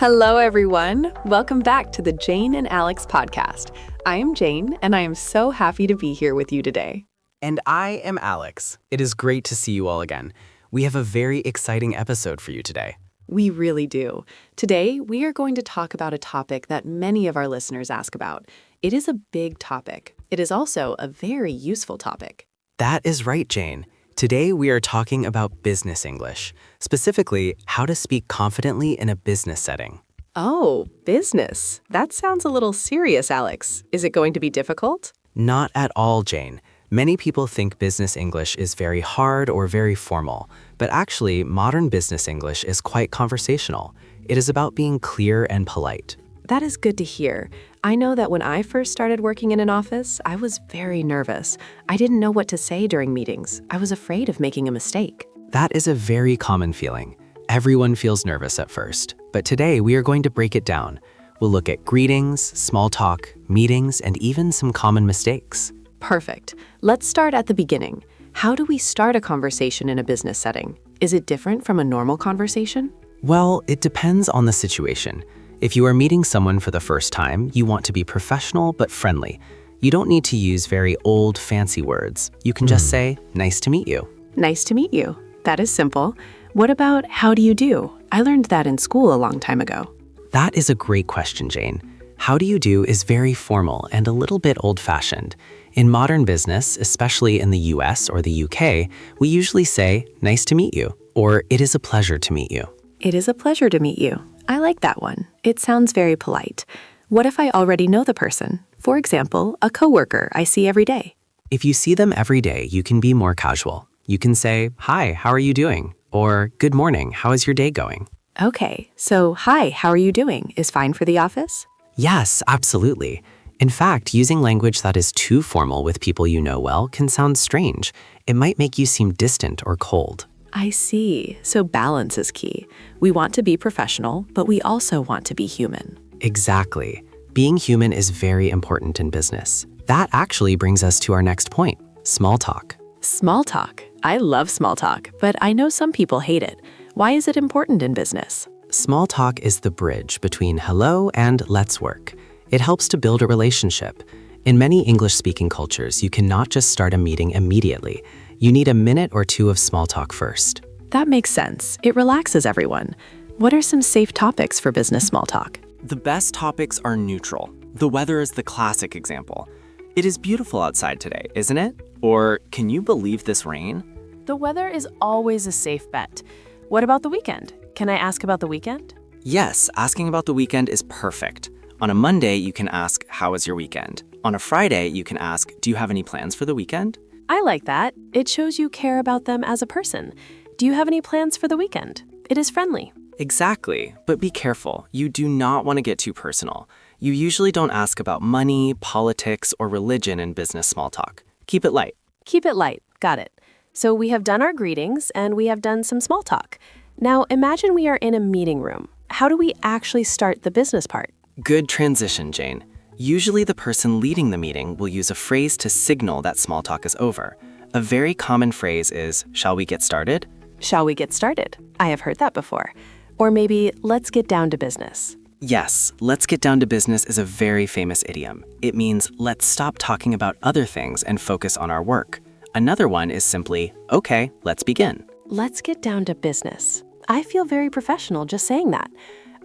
Hello, everyone. Welcome back to the Jane and Alex podcast. I am Jane, and I am so happy to be here with you today. And I am Alex. It is great to see you all again. We have a very exciting episode for you today. We really do. Today, we are going to talk about a topic that many of our listeners ask about. It is a big topic. It is also a very useful topic. That is right, Jane. Today, we are talking about business English, specifically how to speak confidently in a business setting. Oh, business. That sounds a little serious, Alex. Is it going to be difficult? Not at all, Jane. Many people think business English is very hard or very formal, but actually, modern business English is quite conversational. It is about being clear and polite. That is good to hear. I know that when I first started working in an office, I was very nervous. I didn't know what to say during meetings. I was afraid of making a mistake. That is a very common feeling. Everyone feels nervous at first, but today we are going to break it down. We'll look at greetings, small talk, meetings, and even some common mistakes. Perfect. Let's start at the beginning. How do we start a conversation in a business setting? Is it different from a normal conversation? Well, it depends on the situation. If you are meeting someone for the first time, you want to be professional but friendly. You don't need to use very old, fancy words. You can just say, "Nice to meet you." Nice to meet you. That is simple. What about how do you do? I learned that in school a long time ago. That is a great question, Jane. How do you do is very formal and a little bit old-fashioned. In modern business, especially in the US or the UK, we usually say, "Nice to meet you," or "It is a pleasure to meet you." It is a pleasure to meet you. I like that one. It sounds very polite. What if I already know the person? For example, a coworker I see every day. If you see them every day, you can be more casual. You can say, "Hi, how are you doing?" Or "Good morning, how is your day going?" Okay, so hi, how are you doing is fine for the office? Yes, absolutely. In fact, using language that is too formal with people you know well can sound strange. It might make you seem distant or cold. I see. So balance is key. We want to be professional, but we also want to be human. Exactly. Being human is very important in business. That actually brings us to our next point, small talk. Small talk. I love small talk, but I know some people hate it. Why is it important in business? Small talk is the bridge between hello and let's work. It helps to build a relationship. In many English-speaking cultures, you cannot just start a meeting immediately. You need a minute or two of small talk first. That makes sense. It relaxes everyone. What are some safe topics for business small talk? The best topics are neutral. The weather is the classic example. It is beautiful outside today, isn't it? Or can you believe this rain? The weather is always a safe bet. What about the weekend? Can I ask about the weekend? Yes, asking about the weekend is perfect. On a Monday, you can ask, "How was your weekend?" On a Friday, you can ask, "Do you have any plans for the weekend?" I like that. It shows you care about them as a person. Do you have any plans for the weekend? It is friendly. Exactly, but be careful. You do not want to get too personal. You usually don't ask about money, politics, or religion in business small talk. Keep it light. Keep it light. Got it. So we have done our greetings and we have done some small talk. Now imagine we are in a meeting room. How do we actually start the business part? Good transition, Jane. Usually the person leading the meeting will use a phrase to signal that small talk is over. A very common phrase is, "Shall we get started?" Shall we get started? I have heard that before. Or maybe, let's get down to business. Yes, "let's get down to business" is a very famous idiom. It means, let's stop talking about other things and focus on our work. Another one is simply, "Okay, let's begin." Let's get down to business. I feel very professional just saying that.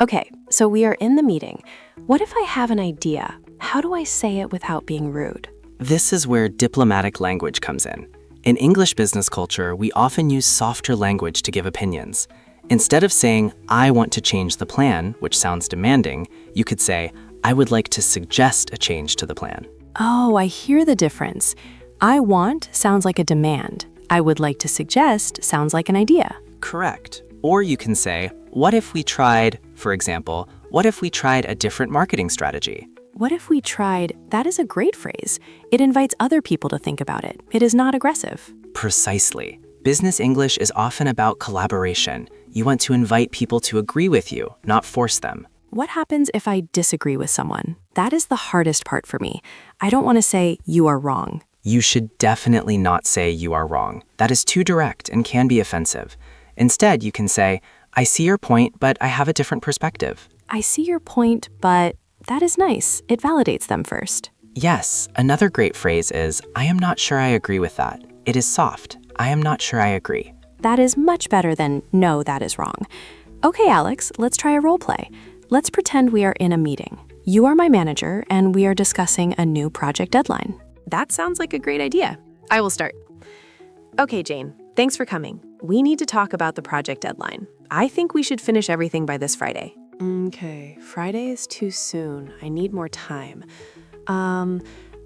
Okay, so we are in the meeting. What if I have an idea? How do I say it without being rude? This is where diplomatic language comes in. In English business culture, we often use softer language to give opinions. Instead of saying, "I want to change the plan," which sounds demanding, you could say, "I would like to suggest a change to the plan." Oh, I hear the difference. I want sounds like a demand. I would like to suggest sounds like an idea. Correct. Or you can say, "What if we tried," for example, "what if we tried a different marketing strategy?" What if we tried? That is a great phrase. It invites other people to think about it. It is not aggressive. Precisely. Business English is often about collaboration. You want to invite people to agree with you, not force them. What happens if I disagree with someone? That is the hardest part for me. I don't want to say, "You are wrong." You should definitely not say "you are wrong." That is too direct and can be offensive. Instead, you can say, "I see your point, but I have a different perspective." I see your point, but that is nice. It validates them first. Yes, another great phrase is, I am not sure I agree with that. It is soft. I am not sure I agree. That is much better than, no, that is wrong. Okay, Alex, let's try a role play. Let's pretend we are in a meeting. You are my manager, and we are discussing a new project deadline. That sounds like a great idea. I will start. Okay, Jane, thanks for coming. We need to talk about the project deadline. I think we should finish everything by this Friday. Okay, Friday is too soon. I need more time.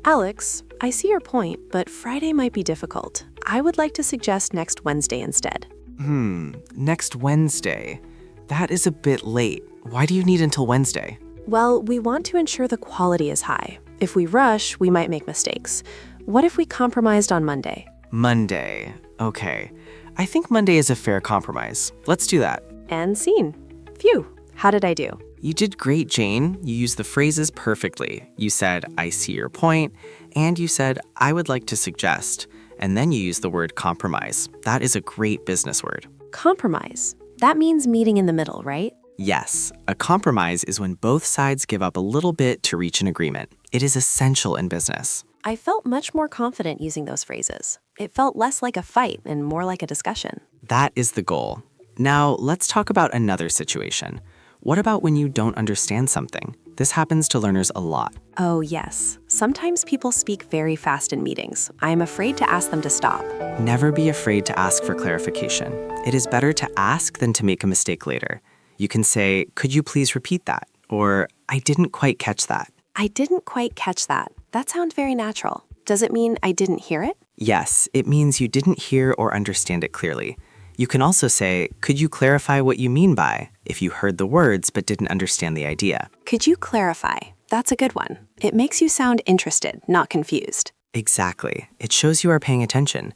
Alex, I see your point, but Friday might be difficult. I would like to suggest next Wednesday instead. Next Wednesday. That is a bit late. Why do you need until Wednesday? Well, we want to ensure the quality is high. If we rush, we might make mistakes. What if we compromised on Monday? Monday. Okay. I think Monday is a fair compromise. Let's do that. And scene. Phew, how did I do? You did great, Jane. You used the phrases perfectly. You said, I see your point, and you said, I would like to suggest, and then you used the word compromise. That is a great business word. Compromise. That means meeting in the middle, right? Yes, a compromise is when both sides give up a little bit to reach an agreement. It is essential in business. I felt much more confident using those phrases. It felt less like a fight and more like a discussion. That is the goal. Now, let's talk about another situation. What about when you don't understand something? This happens to learners a lot. Oh, yes. Sometimes people speak very fast in meetings. I am afraid to ask them to stop. Never be afraid to ask for clarification. It is better to ask than to make a mistake later. You can say, could you please repeat that? Or, I didn't quite catch that. I didn't quite catch that. That sounds very natural. Does it mean I didn't hear it? Yes, it means you didn't hear or understand it clearly. You can also say, could you clarify what you mean by, if you heard the words but didn't understand the idea. Could you clarify? That's a good one. It makes you sound interested, not confused. Exactly. It shows you are paying attention.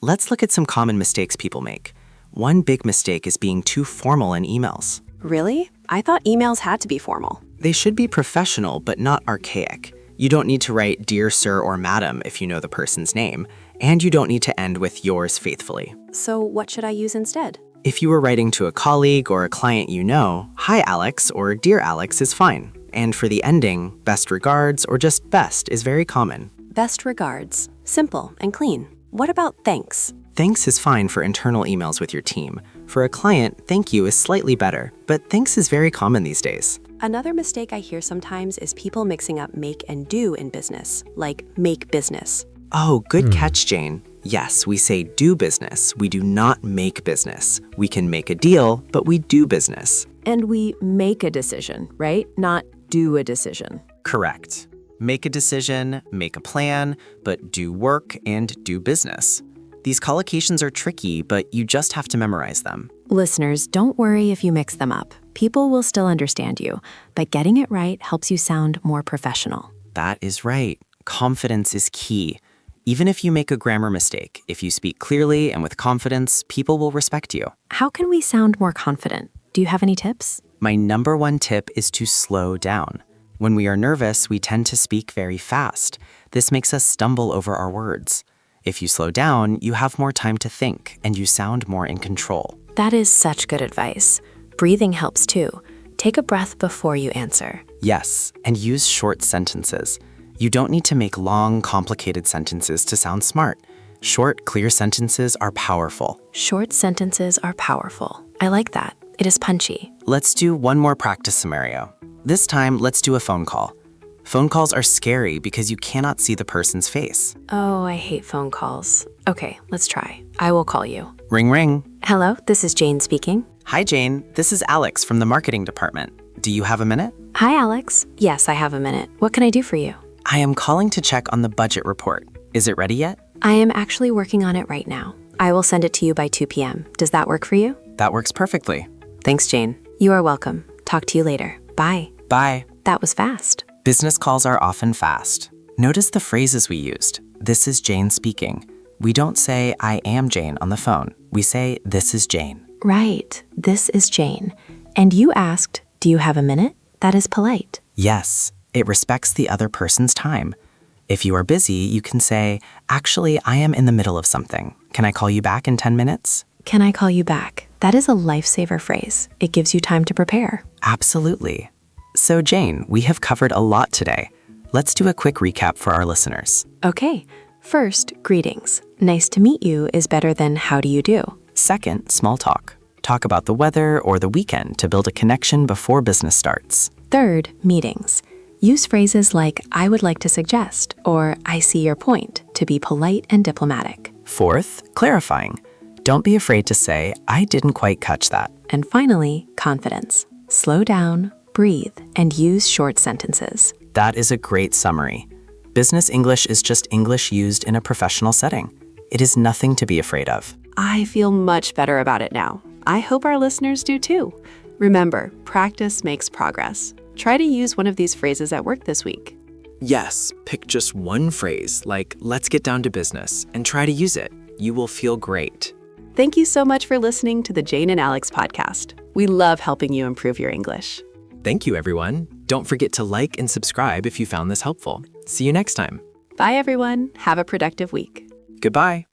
Let's look at some common mistakes people make. One big mistake is being too formal in emails. Really? I thought emails had to be formal. They should be professional but not archaic. You don't need to write Dear Sir or Madam if you know the person's name, and you don't need to end with yours faithfully. So what should I use instead? If you were writing to a colleague or a client you know, Hi Alex or Dear Alex is fine. And for the ending, best regards or just best is very common. Best regards. Simple and clean. What about thanks? Thanks is fine for internal emails with your team. For a client, thank you is slightly better, but thanks is very common these days. Another mistake I hear sometimes is people mixing up make and do in business, like make business. Oh, good catch, Jane. Yes, we say do business. We do not make business. We can make a deal, but we do business. And we make a decision, right? Not do a decision. Correct. Make a decision, make a plan, but do work and do business. These collocations are tricky, but you just have to memorize them. Listeners, don't worry if you mix them up. People will still understand you, but getting it right helps you sound more professional. That is right. Confidence is key. Even if you make a grammar mistake, if you speak clearly and with confidence, people will respect you. How can we sound more confident? Do you have any tips? My number one tip is to slow down. When we are nervous, we tend to speak very fast. This makes us stumble over our words. If you slow down, you have more time to think, and you sound more in control. That is such good advice. Breathing helps too. Take a breath before you answer. Yes, and use short sentences. You don't need to make long, complicated sentences to sound smart. Short, clear sentences are powerful. Short sentences are powerful. I like that. It is punchy. Let's do one more practice scenario. This time, let's do a phone call. Phone calls are scary because you cannot see the person's face. Oh, I hate phone calls. Okay, let's try. I will call you. Ring, ring. Hello, this is Jane speaking. Hi, Jane. This is Alex from the marketing department. Do you have a minute? Hi, Alex. Yes, I have a minute. What can I do for you? I am calling to check on the budget report. Is it ready yet? I am actually working on it right now. I will send it to you by 2 p.m. Does that work for you? That works perfectly. Thanks, Jane. You are welcome. Talk to you later. Bye. Bye. That was fast. Business calls are often fast. Notice the phrases we used. This is Jane speaking. We don't say, I am Jane on the phone. We say, this is Jane. Right. This is Jane. And you asked, do you have a minute? That is polite. Yes, it respects the other person's time. If you are busy, you can say, actually, I am in the middle of something. Can I call you back in 10 minutes? Can I call you back? That is a lifesaver phrase. It gives you time to prepare. Absolutely. So, Jane, we have covered a lot today. Let's do a quick recap for our listeners. Okay, first, greetings. Nice to meet you is better than how do you do. Second, small talk. Talk about the weather or the weekend to build a connection before business starts. Third, meetings. Use phrases like I would like to suggest or I see your point to be polite and diplomatic. Fourth, clarifying. Don't be afraid to say, I didn't quite catch that. And finally, confidence. Slow down, breathe, and use short sentences. That is a great summary. Business English is just English used in a professional setting. It is nothing to be afraid of. I feel much better about it now. I hope our listeners do too. Remember, practice makes progress. Try to use one of these phrases at work this week. Yes, pick just one phrase, like let's get down to business, and try to use it. You will feel great. Thank you so much for listening to the Jane and Alex podcast. We love helping you improve your English. Thank you, everyone. Don't forget to like and subscribe if you found this helpful. See you next time. Bye, everyone. Have a productive week. Goodbye.